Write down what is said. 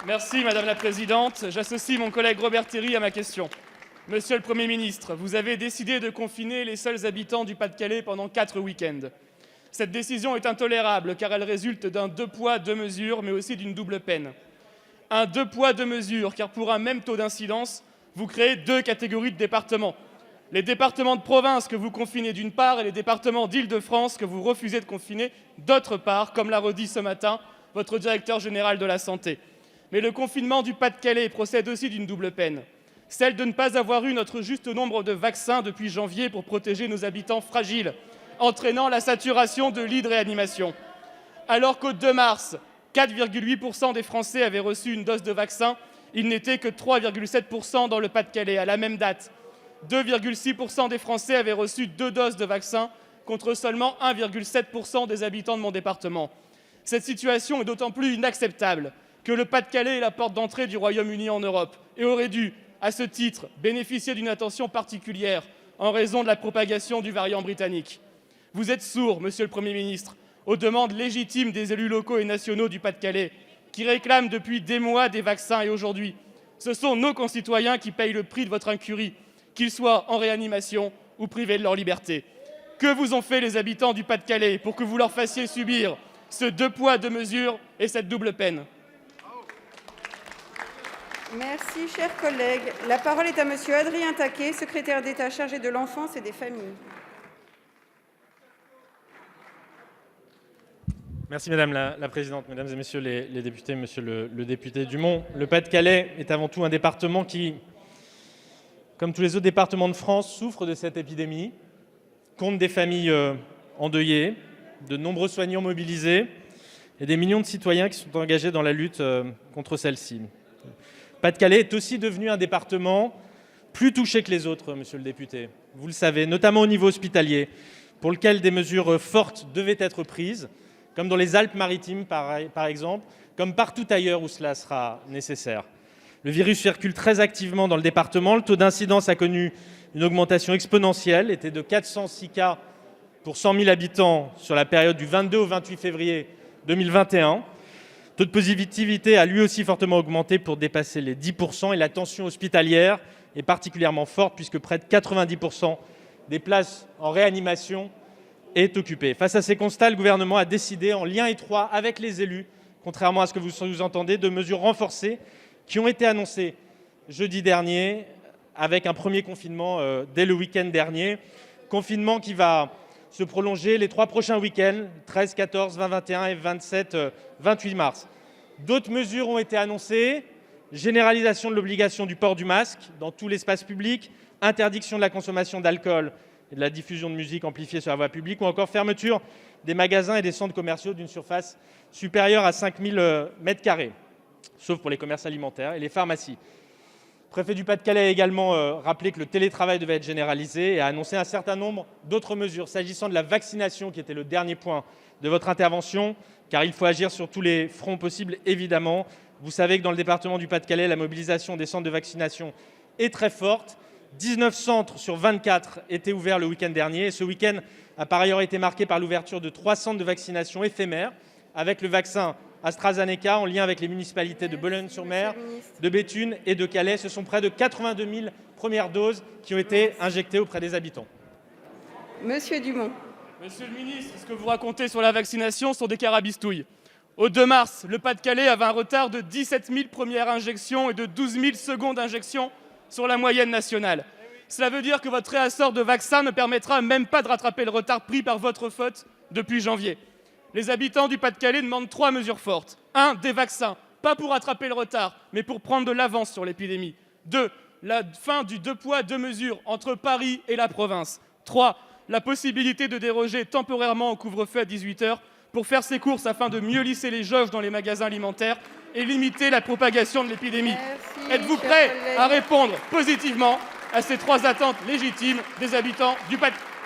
Merci Madame la Présidente. J'associe mon collègue Robert Théry à ma question. Monsieur le Premier ministre, vous avez décidé de confiner les seuls habitants du Pas-de-Calais pendant 4 week-ends. Cette décision est intolérable car elle résulte d'un deux poids, deux mesures, mais aussi d'une double peine. Un deux poids, deux mesures, car pour un même taux d'incidence, vous créez deux catégories de départements. Les départements de province que vous confinez d'une part et les départements d'Île-de-France que vous refusez de confiner d'autre part, comme l'a redit ce matin votre directeur général de la Santé. Mais le confinement du Pas-de-Calais procède aussi d'une double peine, celle de ne pas avoir eu notre juste nombre de vaccins depuis janvier pour protéger nos habitants fragiles, entraînant la saturation de lits de réanimation. Alors qu'au 2 mars, 4,8% des Français avaient reçu une dose de vaccin, il n'était que 3,7% dans le Pas-de-Calais. À la même date, 2,6% des Français avaient reçu 2 doses de vaccin, contre seulement 1,7% des habitants de mon département. Cette situation est d'autant plus inacceptable que le Pas-de-Calais est la porte d'entrée du Royaume-Uni en Europe et aurait dû, à ce titre, bénéficier d'une attention particulière en raison de la propagation du variant britannique. Vous êtes sourd, Monsieur le Premier ministre, aux demandes légitimes des élus locaux et nationaux du Pas-de-Calais, qui réclament depuis des mois des vaccins. Et aujourd'hui, ce sont nos concitoyens qui payent le prix de votre incurie, qu'ils soient en réanimation ou privés de leur liberté. Que vous ont fait les habitants du Pas-de-Calais pour que vous leur fassiez subir ce deux poids, deux mesures et cette double peine? Merci, cher collègue. La parole est à Monsieur Adrien Taquet, secrétaire d'État chargé de l'enfance et des familles. Merci Madame la Présidente, Mesdames et Messieurs les députés, Monsieur le député Dumont. Le Pas-de-Calais est avant tout un département qui, comme tous les autres départements de France, souffre de cette épidémie, compte des familles endeuillées, de nombreux soignants mobilisés et des millions de citoyens qui sont engagés dans la lutte contre celle-ci. Pas-de-Calais est aussi devenu un département plus touché que les autres, monsieur le député. Vous le savez, notamment au niveau hospitalier, pour lequel des mesures fortes devaient être prises, comme dans les Alpes-Maritimes par exemple, comme partout ailleurs où cela sera nécessaire. Le virus circule très activement dans le département. Le taux d'incidence a connu une augmentation exponentielle, était de 406 cas pour 100 000 habitants sur la période du 22 au 28 février 2021. Le taux de positivité a lui aussi fortement augmenté pour dépasser les 10% et la tension hospitalière est particulièrement forte puisque près de 90% des places en réanimation est occupée. Face à ces constats, le gouvernement a décidé, en lien étroit avec les élus, contrairement à ce que vous sous-entendez, de mesures renforcées qui ont été annoncées jeudi dernier avec un premier confinement dès le week-end dernier. Confinement qui va se prolonger les 3 prochains week-ends, 13, 14, 20, 21 et 27, 28 mars. D'autres mesures ont été annoncées, généralisation de l'obligation du port du masque dans tout l'espace public, interdiction de la consommation d'alcool et de la diffusion de musique amplifiée sur la voie publique, ou encore fermeture des magasins et des centres commerciaux d'une surface supérieure à 5000 m², sauf pour les commerces alimentaires et les pharmacies. Le préfet du Pas-de-Calais a également rappelé que le télétravail devait être généralisé et a annoncé un certain nombre d'autres mesures. S'agissant de la vaccination, qui était le dernier point de votre intervention, car il faut agir sur tous les fronts possibles, évidemment. Vous savez que dans le département du Pas-de-Calais, la mobilisation des centres de vaccination est très forte. 19 centres sur 24 étaient ouverts le week-end dernier. Et ce week-end a par ailleurs été marqué par l'ouverture de 3 centres de vaccination éphémères avec le vaccin AstraZeneca en lien avec les municipalités de Boulogne-sur-Mer, de Béthune et de Calais. Ce sont près de 82 000 premières doses qui ont été injectées auprès des habitants. Monsieur Dumont. Monsieur le ministre, ce que vous racontez sur la vaccination sont des carabistouilles. Au 2 mars, le Pas-de-Calais avait un retard de 17 000 premières injections et de 12 000 secondes injections sur la moyenne nationale. Cela veut dire que votre réassort de vaccins ne permettra même pas de rattraper le retard pris par votre faute depuis janvier. Les habitants du Pas-de-Calais demandent 3 mesures fortes. 1. Des vaccins, pas pour rattraper le retard, mais pour prendre de l'avance sur l'épidémie. 2. La fin du deux poids, deux mesures entre Paris et la province. 3. La possibilité de déroger temporairement au couvre-feu à 18 h pour faire ses courses afin de mieux lisser les jauges dans les magasins alimentaires et limiter la propagation de l'épidémie. Êtes-vous prêt à répondre positivement à ces 3 attentes légitimes des habitants du Pas-de-Calais ?